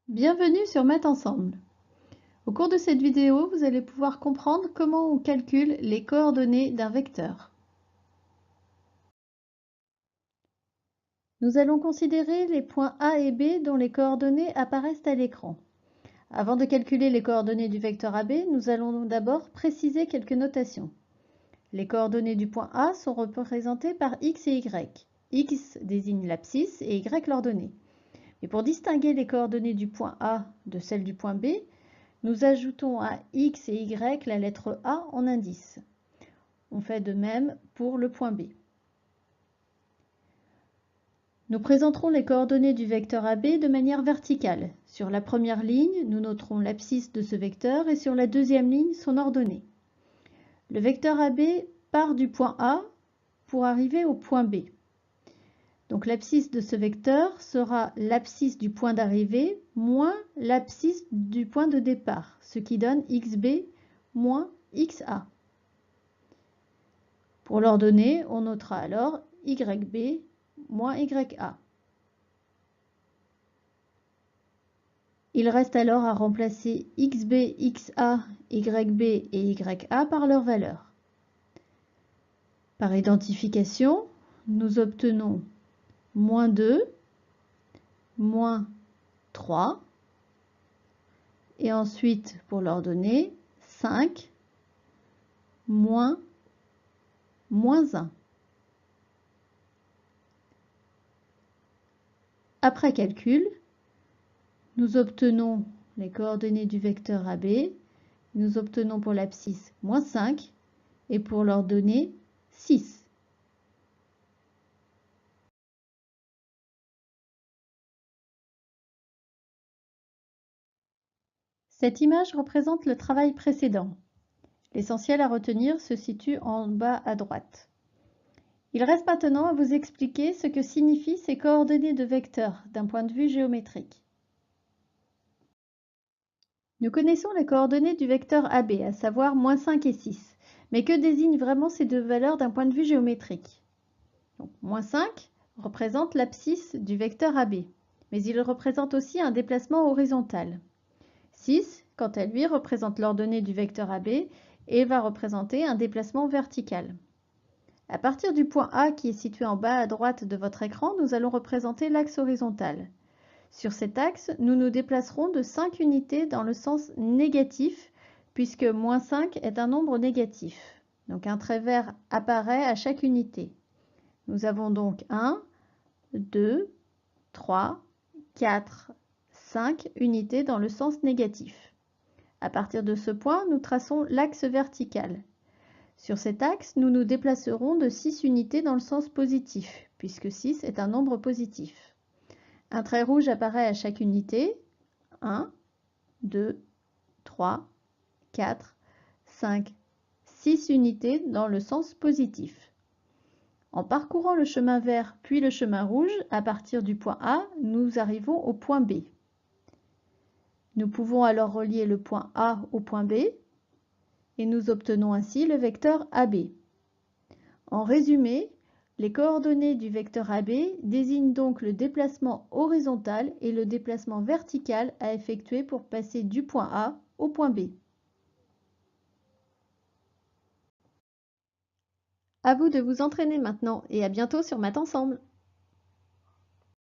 Bienvenue sur Math Ensemble. Au cours de cette vidéo, vous allez pouvoir comprendre comment on calcule les coordonnées d'un vecteur. Nous allons considérer les points A et B dont les coordonnées apparaissent à l'écran. Avant de calculer les coordonnées du vecteur AB, nous allons d'abord préciser quelques notations. Les coordonnées du point A sont représentées par X et Y. X désigne l'abscisse et Y l'ordonnée. Et pour distinguer les coordonnées du point A de celles du point B, nous ajoutons à X et Y la lettre A en indice. On fait de même pour le point B. Nous présenterons les coordonnées du vecteur AB de manière verticale. Sur la première ligne, nous noterons l'abscisse de ce vecteur et sur la deuxième ligne, son ordonnée. Le vecteur AB part du point A pour arriver au point B. Donc l'abscisse de ce vecteur sera l'abscisse du point d'arrivée moins l'abscisse du point de départ, ce qui donne XB moins XA. Pour l'ordonnée, on notera alors YB moins YA. Il reste alors à remplacer XB, XA, YB et YA par leurs valeurs. Par identification, nous obtenons moins 2, moins 3, et ensuite, pour l'ordonnée, 5, moins 1. Après calcul, nous obtenons les coordonnées du vecteur AB. Nous obtenons pour l'abscisse moins 5 et pour l'ordonnée 6. Cette image représente le travail précédent. L'essentiel à retenir se situe en bas à droite. Il reste maintenant à vous expliquer ce que signifient ces coordonnées de vecteurs d'un point de vue géométrique. Nous connaissons les coordonnées du vecteur AB, à savoir moins 5 et 6. Mais que désignent vraiment ces deux valeurs d'un point de vue géométrique? Donc, moins 5 représente l'abscisse du vecteur AB, mais il représente aussi un déplacement horizontal. 6, quant à lui, représente l'ordonnée du vecteur AB et va représenter un déplacement vertical. À partir du point A qui est situé en bas à droite de votre écran, nous allons représenter l'axe horizontal. Sur cet axe, nous nous déplacerons de 5 unités dans le sens négatif, puisque moins 5 est un nombre négatif. Donc un trait vert apparaît à chaque unité. Nous avons donc 1, 2, 3, 4, 5 unités dans le sens négatif. À partir de ce point, nous traçons l'axe vertical. Sur cet axe, nous nous déplacerons de 6 unités dans le sens positif, puisque 6 est un nombre positif. Un trait rouge apparaît à chaque unité. 1, 2, 3, 4, 5, 6 unités dans le sens positif. En parcourant le chemin vert puis le chemin rouge, à partir du point A, nous arrivons au point B. Nous pouvons alors relier le point A au point B et nous obtenons ainsi le vecteur AB. En résumé, les coordonnées du vecteur AB désignent donc le déplacement horizontal et le déplacement vertical à effectuer pour passer du point A au point B. À vous de vous entraîner maintenant et à bientôt sur Math Ensemble.